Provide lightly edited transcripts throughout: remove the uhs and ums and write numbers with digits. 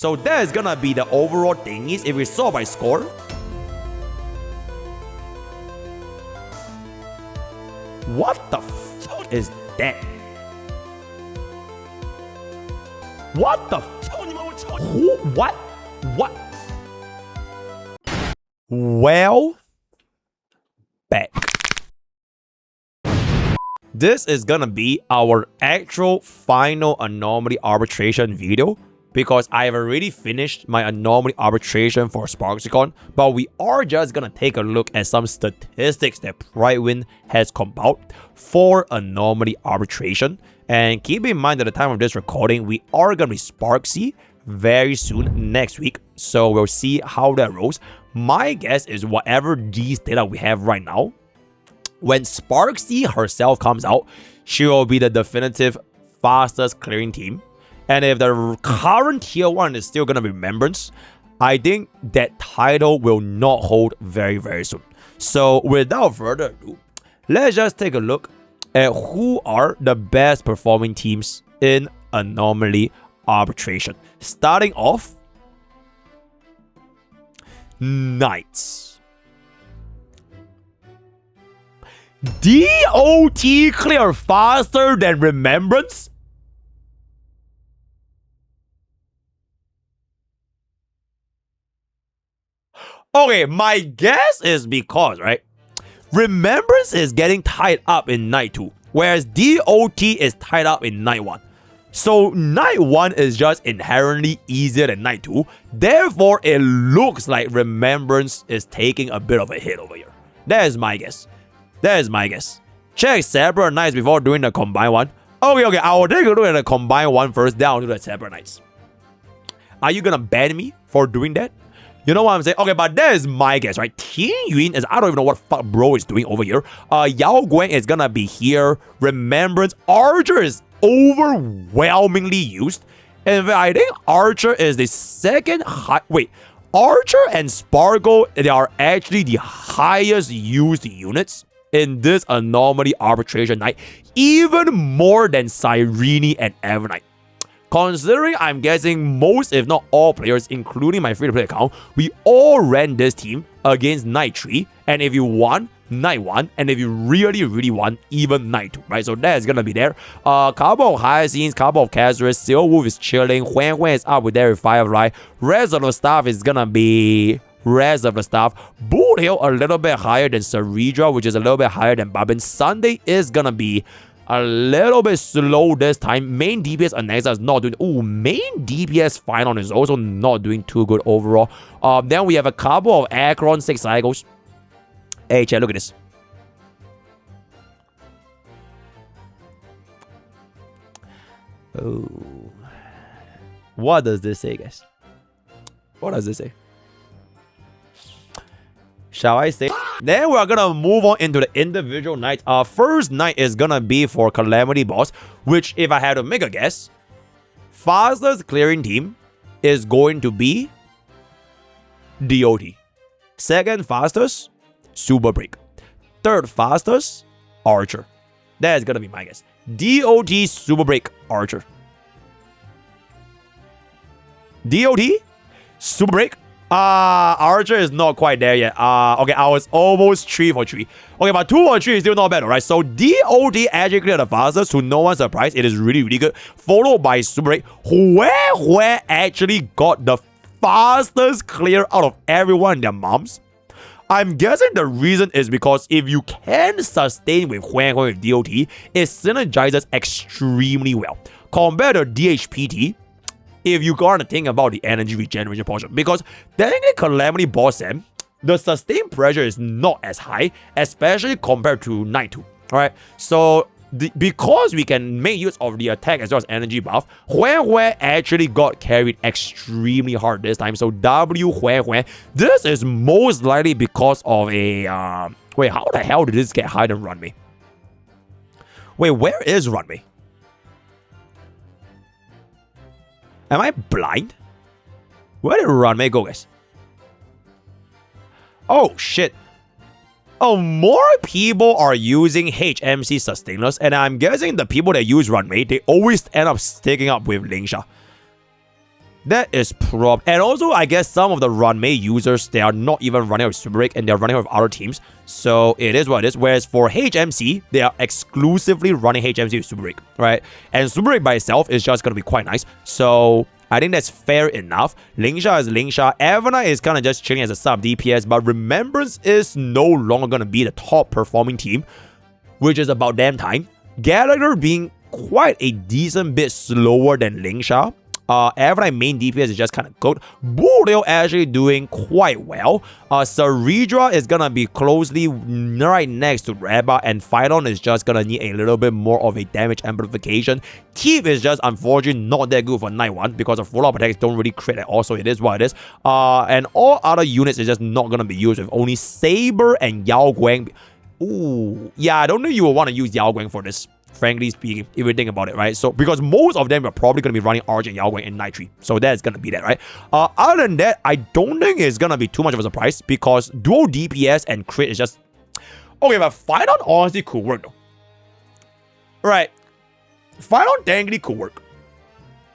So that is gonna be the overall thingies if we saw by score. What the fuck is that? What the who? What? What? Well, back. This is gonna be our actual final anomaly arbitration video because I have already finished my anomaly arbitration for SparxiCon, but we are just gonna take a look at some statistics that Prydwen has compiled for anomaly arbitration. And keep in mind at the time of this recording, we are gonna be Sparxi very soon next week, so we'll see how that rolls. My guess is whatever these data we have right now, when Sparxi herself comes out, she will be the definitive fastest clearing team. And if the current tier 1 is still gonna be Remembrance, I think that title will not hold very, very soon. So without further ado, let's just take a look at who are the best performing teams in anomaly arbitration. Starting off, Knights. DOT clear faster than Remembrance? Okay, my guess is because, right, Remembrance is getting tied up in Night 2, whereas DOT is tied up in Night 1. So Night 1 is just inherently easier than Night 2. Therefore, it looks like Remembrance is taking a bit of a hit over here. That is my guess. That is my guess. Check separate Knights before doing the combined one. Okay, I will take a look at the combined one first, then I'll do the separate Knights. Are you gonna ban me for doing that? You know what I'm saying? Okay, but that is my guess, right? Tin Yun is, I don't even know what fuck bro is doing over here. Yao Guang is gonna be here. Remembrance. Archer is overwhelmingly used. And I think Archer is the second high. Wait, Archer and Sparkle, they are actually the highest used units in this anomaly arbitration night, even more than Cyrene and Evernight. Considering I'm guessing most, if not all players, including my free-to-play account, we all ran this team against Night 3. And if you won, Night 1. And if you really, really want, even Night 2, right? So that is gonna be there. Couple of Hyacinths, couple of Casuarus, Seal Wolf is chilling, Huan Huan is up with there with Firefly. Rest of the stuff is gonna be rest of the stuff. Boot Hill a little bit higher than Ceredra, which is a little bit higher than Babin. Sunday is gonna be a little bit slow this time. Main DPS Anexa is not doing. Ooh, main DPS Final is also not doing too good overall. Then we have a couple of Akron 6 cycles. Hey, chat, look at this. Oh, what does this say, guys? What does this say? Shall I say? Then we're gonna move on into the individual nights. Our first night is gonna be for Calamity Boss, which, if I had to make a guess, fastest clearing team is going to be DOT. Second fastest, Super Break. Third fastest, Archer. That is gonna be my guess. DOT, Super Break, Archer. DOT, Super Break. Archer is not quite there yet. Okay, I was almost 3 for 3. Okay, but 2 for 3 is still not bad, right? So DOT actually cleared the fastest, to no one's surprise. It is really, really good. Followed by Super Break. Where actually got the fastest clear out of everyone and their moms. I'm guessing the reason is because if you can sustain with Huan Huan with DOT, it synergizes extremely well. Compared to DHPT, if you gotta think about the energy regeneration portion, because technically Calamity Boss Sam, the sustained pressure is not as high, especially compared to Night 2. Alright, so because we can make use of the attack as well as energy buff, Huan Huan actually got carried extremely hard this time. So W Huan Huan, this is most likely because of a wait, how the hell did this get higher than Runway? Wait, where is Runway? Am I blind? Where did Runway go, guys? Oh, shit. Oh, more people are using HMC sustainers, and I'm guessing the people that use Runway, they always end up sticking up with Lingsha. That is and also, I guess some of the Runmei users, they are not even running with Super Break and they're running with other teams. So it is what it is. Whereas for HMC, they are exclusively running HMC with Super Break, right? And Super Break by itself is just going to be quite nice. So I think that's fair enough. Lingsha is Lingsha. Evernite is kind of just chilling as a sub DPS, but Remembrance is no longer going to be the top performing team, which is about damn time. Gallagher being quite a decent bit slower than Lingsha. Evernite main DPS is just kind of good. Bureo actually doing quite well. Saridra is gonna be closely right next to Reba, and Phylon is just gonna need a little bit more of a damage amplification. Keep is just unfortunately not that good for night 1 because of full-out attacks don't really crit at all, so it is what it is. And all other units is just not gonna be used with only Saber and Yao Guang. Ooh, yeah, I don't think you will want to use Yao Guang for this, frankly speaking, if you think about it, right? So, because most of them are probably going to be running Arch and Yao Guang in Night 3. So, that's going to be that, right? Other than that, I don't think it's going to be too much of a surprise because dual DPS and crit is just... Okay, but Phylon honestly could work, though. Right. Phylon technically could work.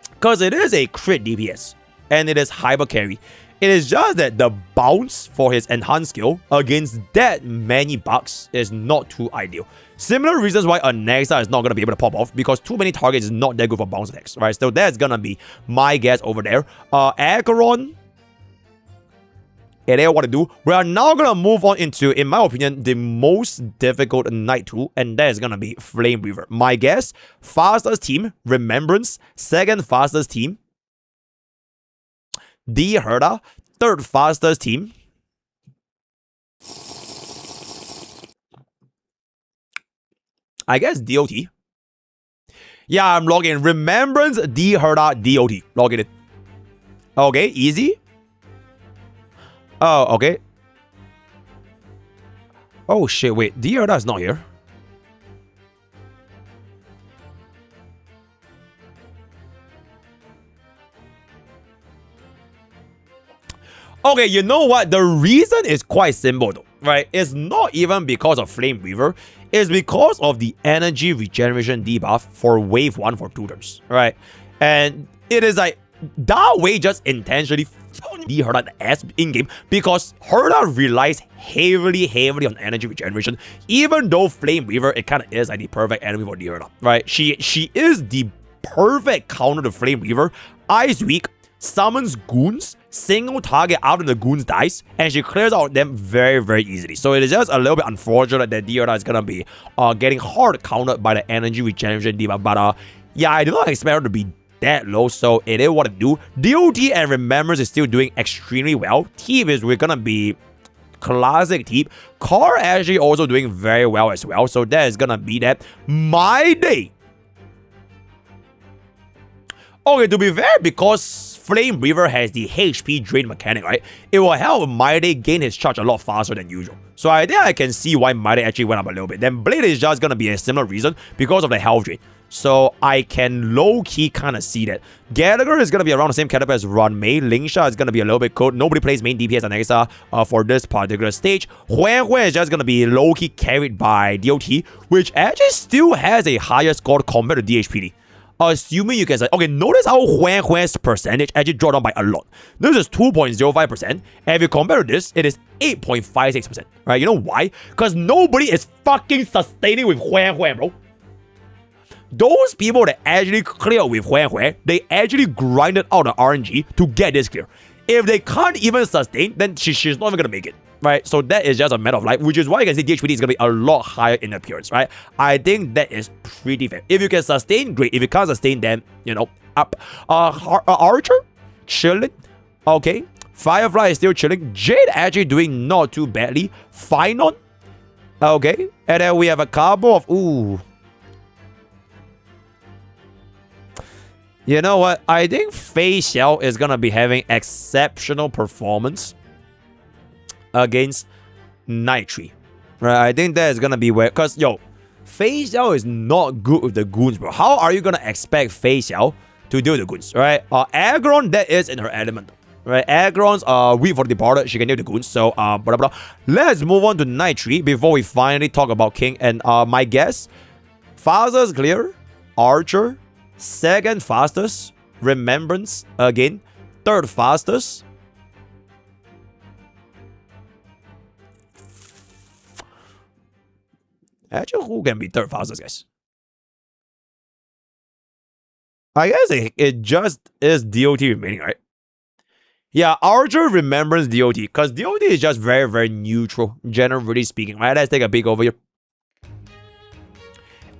Because it is a crit DPS. And it is hyper carry. It is just that the bounce for his enhanced skill against that many bugs is not too ideal. Similar reasons why a Nexa is not going to be able to pop off because too many targets is not that good for bounce attacks, right? So that's going to be my guess over there. Acheron, it ain't what to do. We are now going to move on into, in my opinion, the most difficult Night 2, and that is going to be Flame Weaver. My guess, fastest team, Remembrance. Second fastest team, D Herda. Third fastest team, I guess DOT. Yeah, I'm logging. Remembrance, D Herda, DOT. Logging it. Okay, easy. Oh, okay. Oh shit, wait. D Herda is not here. Okay, you know what? The reason is quite simple though, right? It's not even because of Flame Weaver. It's because of the energy regeneration debuff for wave 1 for 2 turns, right? And it is like, that way just intentionally D Herda the ass in-game because Herda relies heavily on energy regeneration. Even though Flame Weaver, it kind of is like the perfect enemy for D Herda, right? She is the perfect counter to Flame Weaver. Ice Weak, summons goons, single target after the goons dies, and she clears out them very easily. So it is just a little bit unfortunate that Diorda is gonna be getting hard countered by the energy regeneration debuff. But yeah, I do not expect her to be that low, so it is what it do. DOT and Remembrance is still doing extremely well. Teep is we're gonna be classic Teep. Car actually also doing very well as well, so that is gonna be that. My day. Okay, to be fair, because Flame Weaver has the HP drain mechanic, right? It will help Mighty gain his charge a lot faster than usual. So I think I can see why Mighty actually went up a little bit. Then Blade is just gonna be a similar reason because of the health drain. So I can low-key kind of see that. Gallagher is going to be around the same caliber as Runmei. Lingsha is going to be a little bit cold. Nobody plays main DPS and Nexa for this particular stage. Huan is just going to be low-key carried by DOT, which actually still has a higher score compared to DHPD. Assuming you can say, okay, notice how Huan's percentage actually dropped down by a lot. This is 2.05%, and if you compare to this, it is 8.56%, right? You know why? Because nobody is fucking sustaining with Huan, bro. Those people that actually clear with Huan, they actually grinded out the RNG to get this clear. If they can't even sustain, then she's not even gonna make it, right? So that is just a matter of life, which is why you can see DHPD is gonna be a lot higher in appearance, right? I think that is pretty fair. If you can sustain, great. If you can't sustain, then, you know, up. Archer, chilling. Okay. Firefly is still chilling. Jade actually doing not too badly. Finon. Okay. And then we have a couple of, ooh. You know what? I think Fei Xiao is going to be having exceptional performance against Night Tree. Right? I think that is going to be where... Because, yo, Fei Xiao is not good with the goons, bro. How are you going to expect Fei Xiao to deal with the goons, right? Agron, that is in her element. Right? Agron's weak for the departed. She can deal with the goons. So, let's move on to Night Tree before we finally talk about King. And my guess, fastest clear, Archer, second fastest, Remembrance again. third fastest. Actually, who can be third fastest, guys? I guess it just is DOT remaining, right? Yeah, Archer, Remembrance, DOT. Because DOT is just very, very neutral, generally speaking. Right, let's take a peek over here.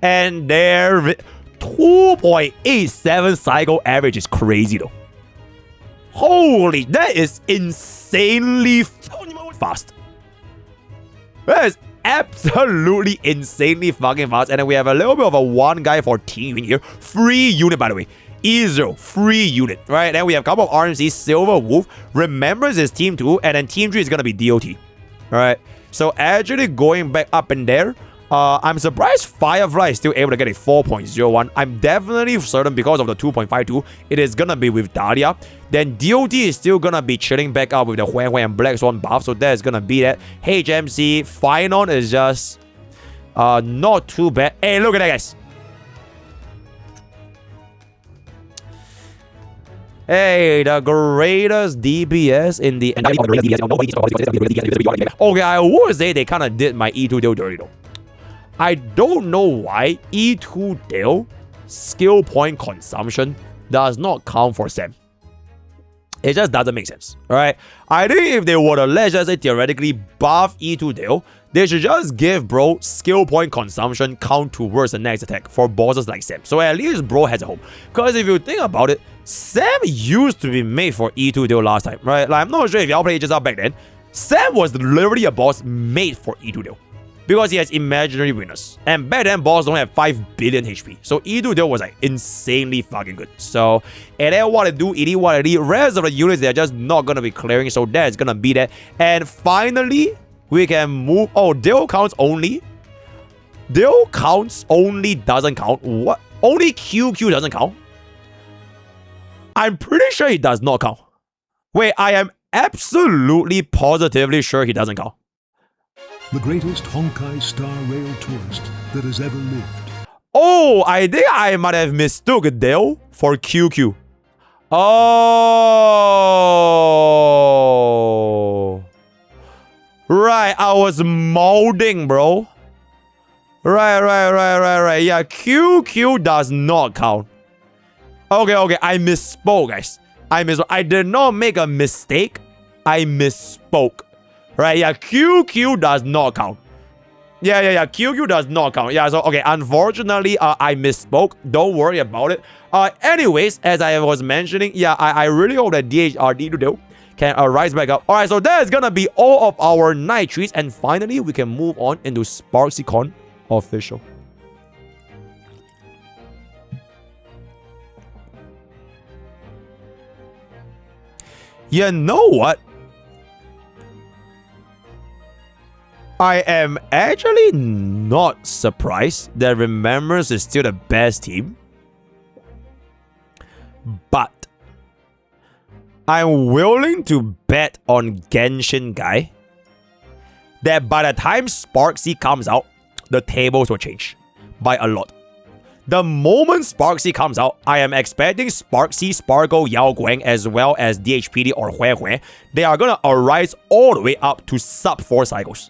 And there, 2.87 cycle average is crazy, though. Holy, that is insanely fast. That is absolutely insanely fucking fast. And then we have a little bit of a one guy for team in here. Free unit, by the way. E0, free unit, right? Then we have a couple of RMC, Silver Wolf, Remembrance is team 2, and then team 3 is gonna be DOT. Alright. So actually going back up in there, I'm surprised Firefly is still able to get a 4.01. I'm definitely certain because of the 2.52, it is gonna be with Dahlia. Then DOT is still gonna be chilling back up with the Huang Huang and Black Swan buff, so that is gonna be that. HMC, Finon is just not too bad. Hey, look at that, guys. Hey, the greatest DPS in the... Okay, I would say they kind of did my E2 deal dirty, though. I don't know why E2 deal skill point consumption does not count for Sam. It just doesn't make sense, alright? I think if they were to, let's just say, theoretically buff E2 deal, they should just give bro skill point consumption count towards the next attack for bosses like Sam. So at least bro has a hope. Because if you think about it, Sam used to be made for E2 deal last time, right? Like, I'm not sure if y'all played just out back then. Sam was literally a boss made for E2 deal. Because he has imaginary winners. And back then, boss don't have 5 billion HP. So E2 deal was like insanely fucking good. So, and then what it do, it is what it is. Rest of the units, they're just not gonna be clearing. So that's gonna be that. And finally, we can move. Oh, deal counts only. Deal counts only doesn't count. What? Only QQ doesn't count? I'm pretty sure he does not count. Wait, I am absolutely positively sure he doesn't count. The greatest Honkai Star Rail tourist that has ever lived. Oh, I think I might have mistook Dale for QQ. Oh. Right, I was molding, bro. Right. Yeah, QQ does not count. Okay, I misspoke, guys. I did not make a mistake. I misspoke. Right, yeah, QQ does not count. Yeah, QQ does not count. Yeah, so, okay, unfortunately, I misspoke. Don't worry about it. Anyways, as I was mentioning, yeah, I really hope that DHRD can rise back up. Alright, so that is gonna be all of our night trees. And finally, we can move on into SparxiCon official. You know what? I am actually not surprised that Remembrance is still the best team. But I'm willing to bet on Genshin Guy that by the time Sparxi comes out, the tables will change by a lot. The moment Sparxi comes out, I am expecting Sparxi, Spargo, Yao Guang, as well as DHPD or Hue Hue. They are gonna arise all the way up to sub 4 cycles.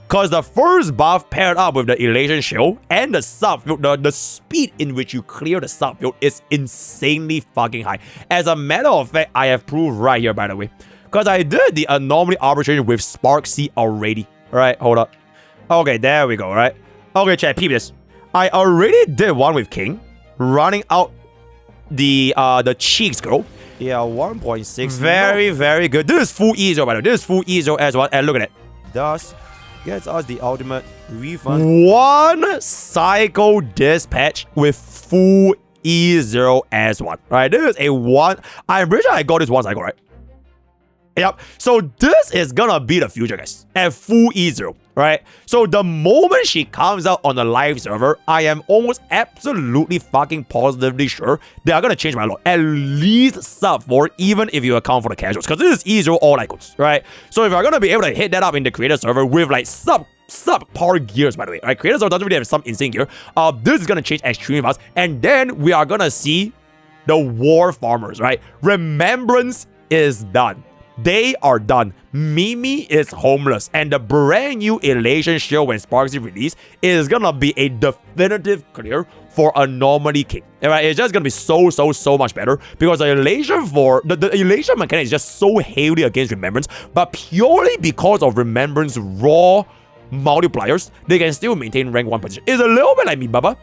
Because the first buff paired up with the Elation Shield and the subfield, the speed in which you clear the subfield is insanely fucking high. As a matter of fact, I have proved right here, by the way. Because I did the Anomaly Arbitration with Sparxi already. Alright, hold up. Okay, there we go, right? Okay, chat, peep this. I already did one with King, running out the Cheeks girl. Yeah, 1.6. Very good. This is full E0, by the way. This is full E0 as well. And look at it. Thus gets us the ultimate refund. One cycle dispatch with full E0 as one. Right, this is a one. I'm pretty sure I got this one cycle, right? Yep. So this is gonna be the future, guys. At full E0, right? So the moment she comes out on the live server, I am almost absolutely fucking positively sure they are gonna change my lot. At least sub 4, even if you account for the casuals. Because this is E0 all icons, right? So if you're gonna be able to hit that up in the creator server with like sub par gears, by the way, right? Creator server doesn't really have some insane gear. This is gonna change extremely fast. And then we are gonna see the war farmers, right? Remembrance is done. They are done. Mimi is homeless. And the brand new Elation Shield when SparxiCon release is gonna be a definitive clear for Anomaly King. Right? It's just gonna be so much better because the Elation for the Elation mechanic is just so heavily against Remembrance, but purely because of Remembrance raw multipliers, they can still maintain rank 1 position. It's a little bit like Mibaba.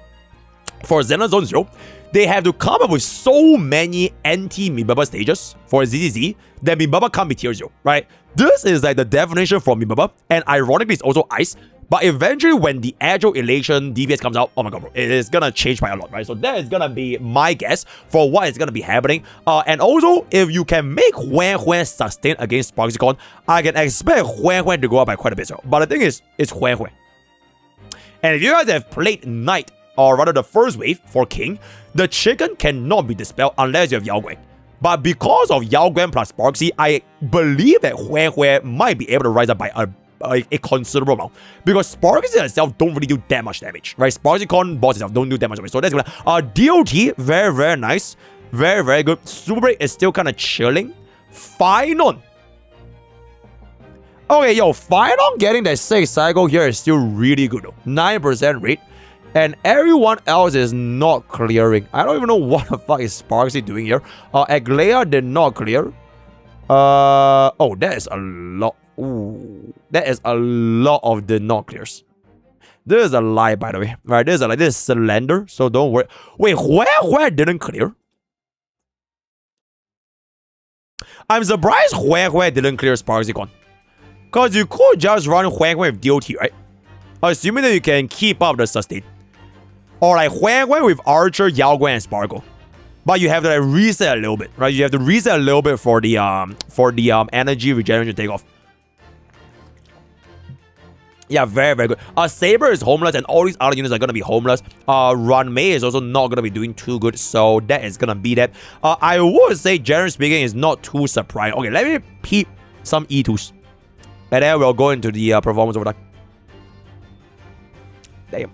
For Xenozone 0, they have to come up with so many anti-Mibaba stages for ZZZ that Mibaba can't be tier 0, right? This is like the definition for Mibaba, and ironically, it's also Ice. But eventually, when the Agile Elation DPS comes out, oh my god, bro, it is gonna change by a lot, right? So that is gonna be my guess for what is gonna be happening. And also, if you can make Huan sustain against SparxiCon, I can expect Huan to go up by quite a bit. So, but the thing is, it's Huan. And if you guys have played Knight, or rather the first wave for King, the chicken cannot be dispelled unless you have Yao Guang. But because of Yao Guang plus Sparxi, I believe that Huan might be able to rise up by a considerable amount. Because Sparxi itself don't really do that much damage, right? SparxiCon boss itself don't do that much damage. So that's gonna DOT, very nice. Very good. Super Break is still kind of chilling. Final. Okay, yo, Final getting that 6 cycle here is still really good though. 9% rate. And everyone else is not clearing. I don't even know what the fuck is Sparxi doing here. Aglaya did not clear. Oh, that is a lot. Ooh, that is a lot of the not clears. This is a lie, by the way. Right, this is Slender, so don't worry. Wait, where didn't clear? I'm surprised where didn't clear SparxiCon. Because you could just run Huan with DOT, right? Assuming that you can keep up the sustain. Or like Huan with Archer, Yao Guang, and Sparkle. But you have to like reset a little bit, right? You have to reset a little bit for the energy regeneration takeoff. Yeah, very good. Saber is homeless, and all these other units are gonna be homeless. Run Mei is also not gonna be doing too good, so that is gonna be that. I would say, generally speaking, is not too surprising. Okay, let me peep some E2s, and then we'll go into the performance over time. Damn.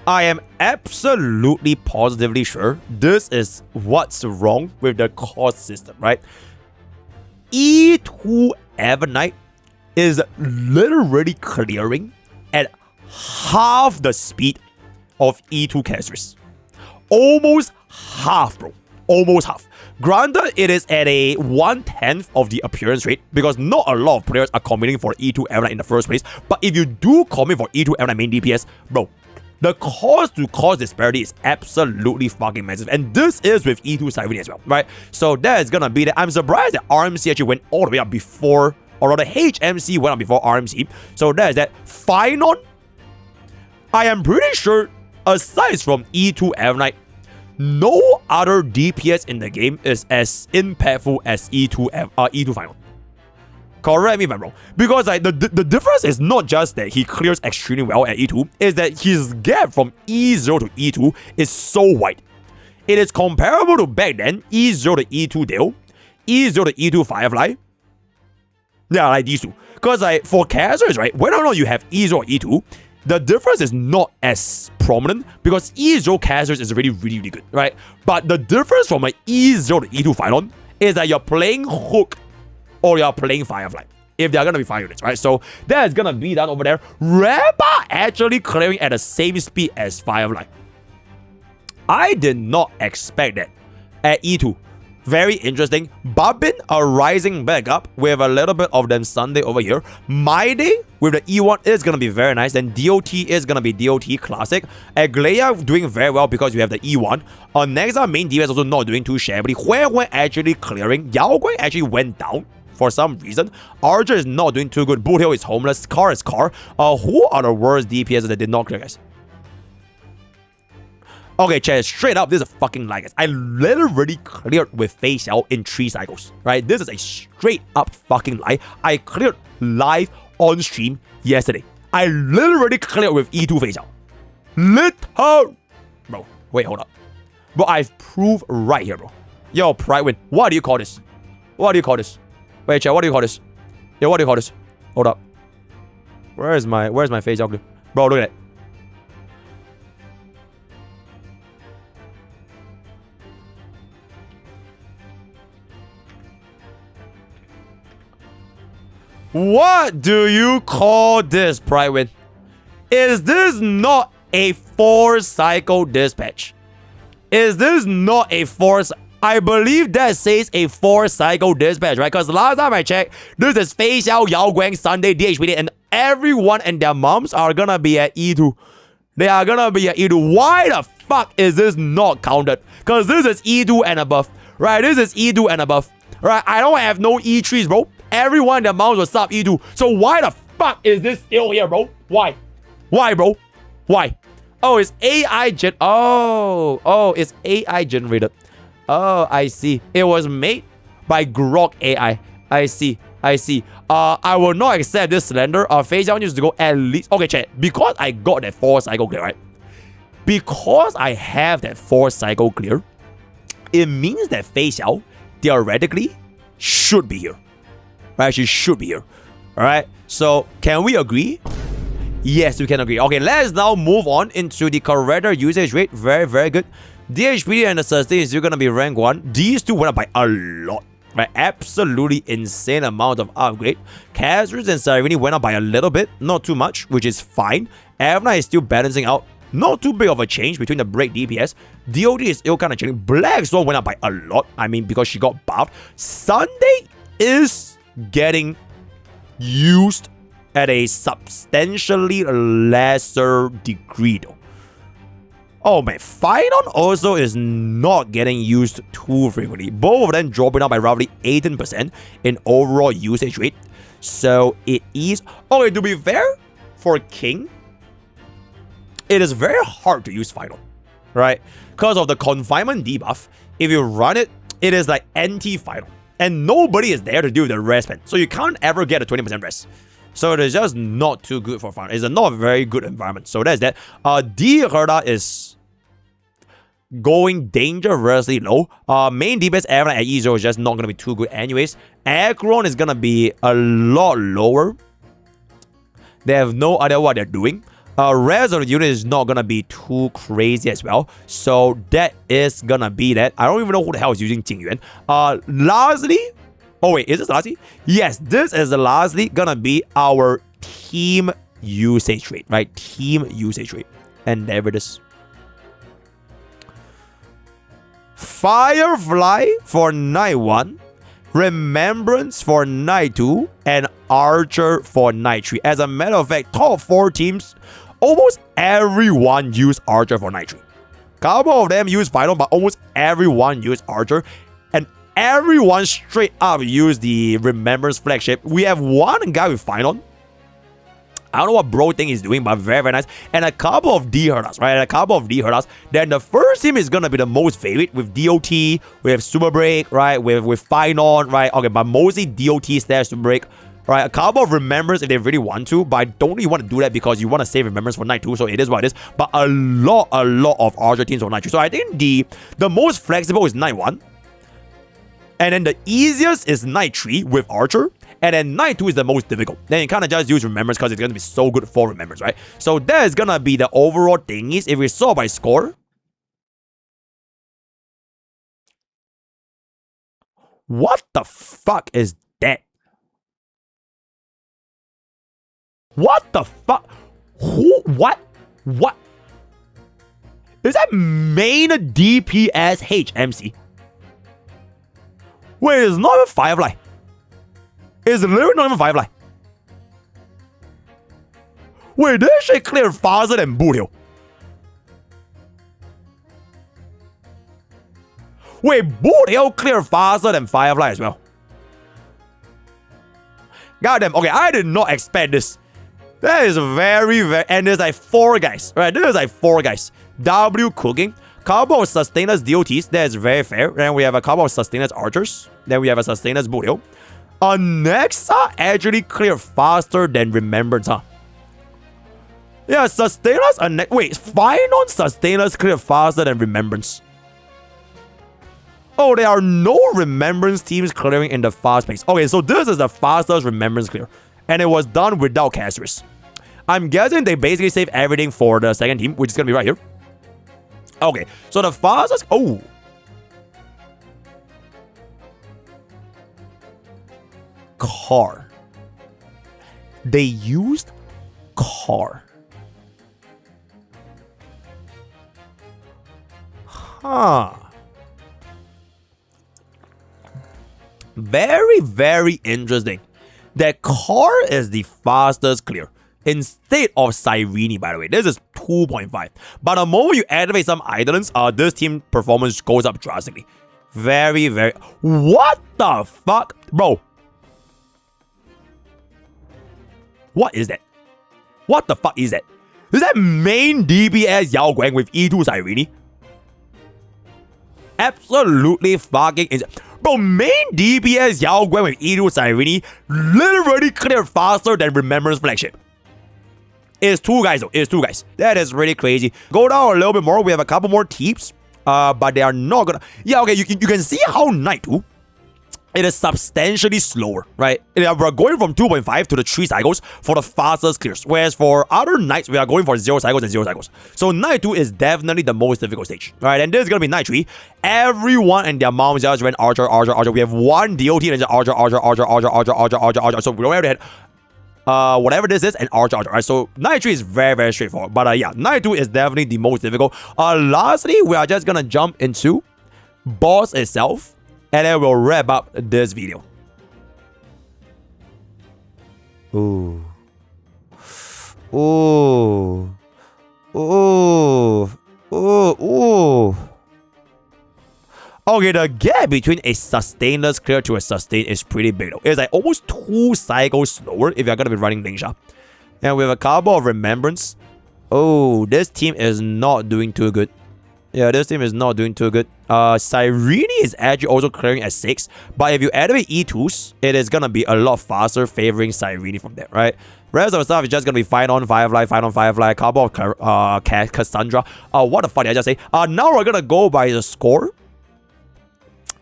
I am absolutely positively sure this is what's wrong with the cost system, right? E2 Evernight is literally clearing at half the speed of E2 casters. Almost half, bro. Almost half. Granted, it is at a 1/10 of the appearance rate because not a lot of players are committing for E2 Evernight in the first place. But if you do commit for E2 Evernight main DPS, bro, the cost to cost disparity is absolutely fucking massive. And this is with E2 Siren as well, right? So that is gonna be that. I'm surprised that RMC actually went all the way up before, or rather HMC went up before RMC. So that is that. Final, I am pretty sure, aside from E2 Evernight, no other DPS in the game is as impactful as E2 Final. Correct me if I'm wrong. Because like the difference is not just that he clears extremely well at E2, is that his gap from E0 to E2 is so wide. It is comparable to back then, E0 to E2 Dale, E0 to E2 Firefly. Yeah, like these two. Because like for casters, right, whether or not you have E0 or E2, the difference is not as prominent because E0 casters is really good, right? But the difference from an E0 to E2 Final is that you're playing Hook or you're playing Firefly, if they're gonna be fire units, right? So that is gonna be done over there. Rappa actually clearing at the same speed as Firefly. I did not expect that at E2. Very interesting. Babin are rising back up with a little bit of them Sunday over here. My Day with the E1 is gonna be very nice. Then DOT is gonna be DOT Classic. Aglaya doing very well because we have the E1. Nexa main DPS also not doing too shabby. Huan actually clearing. Yao Guang actually went down for some reason. Archer is not doing too good. Boot Hill is homeless. Car is Car. Who are the worst DPS that did not clear, guys? Okay, chat, straight up, this is a fucking lie, guys. I literally cleared with Fei Xiao in 3 cycles, right? This is a straight up fucking lie. I cleared live on stream yesterday. I literally cleared with E2 Fei Xiao. Bro, wait, hold up. Bro, I've proved right here, bro. Yo, Prydwen, what do you call this? What do you call this? Wait, chat, what do you call this? Yo, what do you call this? Hold up. Where's my Fei Xiao clip? Bro, look at that. What do you call this, Prydwen? Is this not a 4-cycle dispatch? Is this not a 4? I believe that says a 4-cycle dispatch, right? Because last time I checked, this is Fei Xiao, Yao Guang, Sunday, DHBD, and everyone and their moms are gonna be at E2. They are gonna be at E2. Why the fuck is this not counted? Because this is E2 and above, right? This is E2 and above, right? I don't have no E3s, bro. Everyone and their moms will sub E2. So why the fuck is this still here, bro? Why? Why, bro? Why? Oh, it's AI gen. Oh, it's AI generated. Oh, I see. It was made by Grok AI. I see. I will not accept this slender. Phase out needs to go at least. Okay, check. Because I got that 4-cycle clear, right? Because I have that 4-cycle clear, it means that Fei Xiao theoretically should be here. Right? She should be here. Alright? So, can we agree? Yes, we can agree. Okay, let's now move on into the corrector usage rate. Very, very good. DHPD and the sustain is still gonna be rank 1. These two went up by a lot. Right? Absolutely insane amount of upgrade. Casuals and Serenity went up by a little bit. Not too much, which is fine. Avna is still balancing out. Not too big of a change between the break DPS. DOD is still kind of chilling. Black Swan went up by a lot. I mean, because she got buffed. Sunday is getting used at a substantially lesser degree though. Oh man, Phynon also is not getting used too frequently. Both of them dropping out by roughly 18% in overall usage rate. So it is... Okay, to be fair, for King, it is very hard to use Phynon, right? Because of the confinement debuff, if you run it, it is like anti-Phynon. And nobody is there to do the rest spend. So you can't ever get a 20% rest. So it is just not too good for Phynon. It's a not very good environment. So that's that. D Herda is going dangerously low. Main DPS Evan at E0 is just not going to be too good anyways. Akron is going to be a lot lower. They have no idea what they're doing. Rest of the unit is not going to be too crazy as well. So that is going to be that. I don't even know who the hell is using Jingyuan. Lastly... Oh wait, is this lastly? Yes, this is lastly gonna be our team usage rate, right? Team usage rate. And there it is. Firefly for night 1, Remembrance for night 2, and Archer for night 3. As a matter of fact, top 4 teams, almost everyone use Archer for night 3. Couple of them use Final, but almost everyone use Archer. And everyone straight up use the Remembrance flagship. We have one guy with Phynon. I don't know what bro thing he's doing, but very, very nice. And a couple of D Herdas, right? And a couple of D Herdas. Then the first team is going to be the most favorite with DOT, with Super Break, right? With Phynon, right? Okay, but mostly DOT / Super Break, right? A couple of Remembrance if they really want to, but I don't really want to do that because you want to save Remembrance for night 2, so it is what it is. But a lot of Archer teams for night 2. So I think the most flexible is night 1. And then the easiest is night 3 with Archer. And then night 2 is the most difficult. Then you kind of just use Remembrance because it's going to be so good for Remembrance, right? So that is going to be the overall thingies. If we saw by score. What the fuck is that? What the fuck? Who? What? What? Is that main DPS HMC? Wait, it's not even Firefly. It's literally not even Firefly. Wait, this shit clear faster than Boothill. Wait, Boothill clear faster than Firefly as well. Goddamn, okay, I did not expect this. That is very, and there's like 4 guys, right? There's like 4 guys. W cooking. Couple of sustainers DOTs, that is very fair. Then we have a couple of sustainers archers. Then we have a sustainers Boothill. Nexa actually clear faster than Remembrance, huh? Yeah, sustainers and wait, Phynon sustainers clear faster than Remembrance. Oh, there are no Remembrance teams clearing in the fast pace. Okay, so this is the fastest Remembrance clear. And it was done without casters. I'm guessing they basically save everything for the second team, which is gonna be right here. Okay, so the fastest... Oh. Car. They used car. Huh. Very, very interesting. That car is the fastest clear instead of Cyrene, by the way. This is 2.5. But the moment you activate some islands, this team performance goes up drastically. Very, very... What the fuck? Bro. What is that? What the fuck is that? Is that main DPS Yao Guang with E2 Cyrene? Absolutely fucking insane. Bro, main DPS Yao Guang with E2 Cyrene literally cleared faster than Remembrance flagship. It's 2 guys though. It's 2 guys. That is really crazy. Go down a little bit more. We have a couple more teams. But they are not gonna... Yeah, okay, you can see how Night 2, it is substantially slower, right? We're going from 2.5 to the 3 cycles for the fastest clears. Whereas for other nights, we are going for 0 cycles and 0 cycles. So Night 2 is definitely the most difficult stage, right? And this is gonna be Night 3. Everyone and their moms just ran Archer. We have 1 DOT and just Archer. So we don't have to hit whatever this is, and Archer, right? So Night 3 is very, very straightforward. But yeah, Night 2 is definitely the most difficult. Lastly, we are just gonna jump into boss itself, and then we'll wrap up this video. Ooh. Ooh. Ooh. Ooh. Ooh. Okay, the gap between a sustainless clear to a sustain is pretty big though. It's like almost 2 cycles slower if you're gonna be running Ninja. And with a couple of Remembrance. Oh, this team is not doing too good. Yeah, this team is not doing too good. Cyrene is actually also clearing at 6. But if you activate E2s, it is gonna be a lot faster favoring Cyrene from there, right? Rest of the stuff is just gonna be fight on Firefly, a couple of Cassandra. What the fuck did I just say? Now we're gonna go by the score.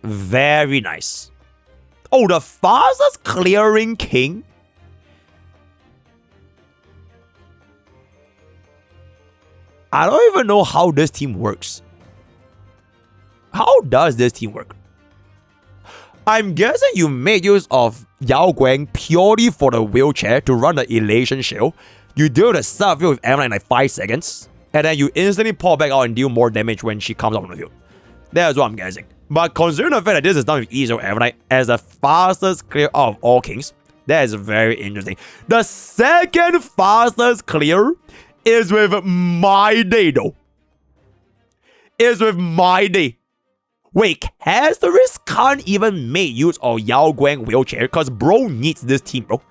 Very nice. Oh, the fastest clearing king. I don't even know how this team works. How does this team work? I'm guessing you made use of Yao Guang purely for the wheelchair to run the Elation Shield. You deal the sub field with Emma in like 5 seconds. And then you instantly pop back out and deal more damage when she comes up on the field. That's what I'm guessing. But considering the fact that this is done with Ezo Evernight as the fastest clear of all kings, that is very interesting. The second fastest clear is with My Day though. Is with My Day. Wait, Casteris can't even make use of Yao Guang wheelchair because bro needs this team, bro.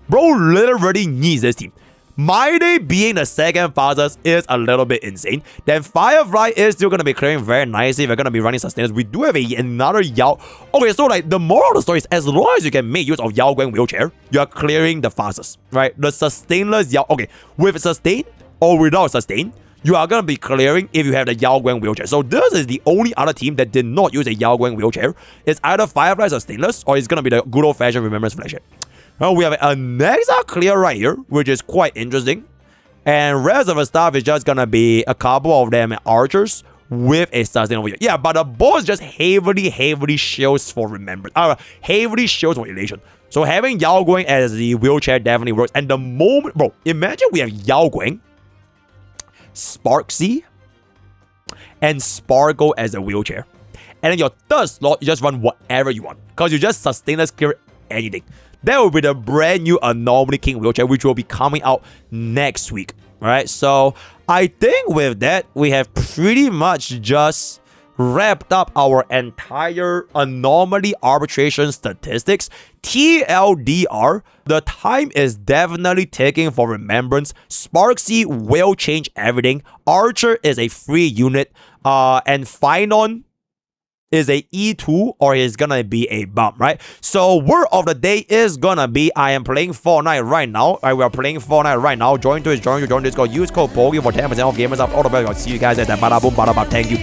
Bro literally needs this team. My Day being the second fastest is a little bit insane. Then Firefly is still going to be clearing very nicely. We're going to be running sustainers. We do have another Yao. Okay, so like the moral of the story is as long as you can make use of Yao Guang wheelchair, you are clearing the fastest, right? The sustainless Yao. Okay, with sustain or without sustain, you are going to be clearing if you have the Yao Guang wheelchair. So this is the only other team that did not use a Yao Guang wheelchair. It's either Firefly sustainless or it's going to be the good old-fashioned Remembrance flagship. Now we have a Nexa clear right here, which is quite interesting. And rest of the stuff is just gonna be a couple of them archers with a sustain over here. Yeah, but the boss just heavily shields for Remembrance. Heavily shields for Elation. So having Yao Guang as the wheelchair definitely works. And the moment, bro, imagine we have Yao Guang, SparxiCon, and Sparkle as a wheelchair. And then your third slot, you just run whatever you want. Because you just sustainless clear anything. That will be the brand new Anomaly King wheelchair, which will be coming out next week. Alright, so I think with that, we have pretty much just wrapped up our entire Anomaly Arbitration statistics. TLDR, the time is definitely ticking for Remembrance. SparxiCon will change everything. Archer is a free unit. And Phynon is a E2 or is gonna be a bump, right? So word of the day is gonna be I am playing Fortnite right now. We are playing Fortnite right now. Join Discord, use code POKE for 10% off gamers up. All the best. I'll see you guys at that. Bada boom, bada bada. Thank you.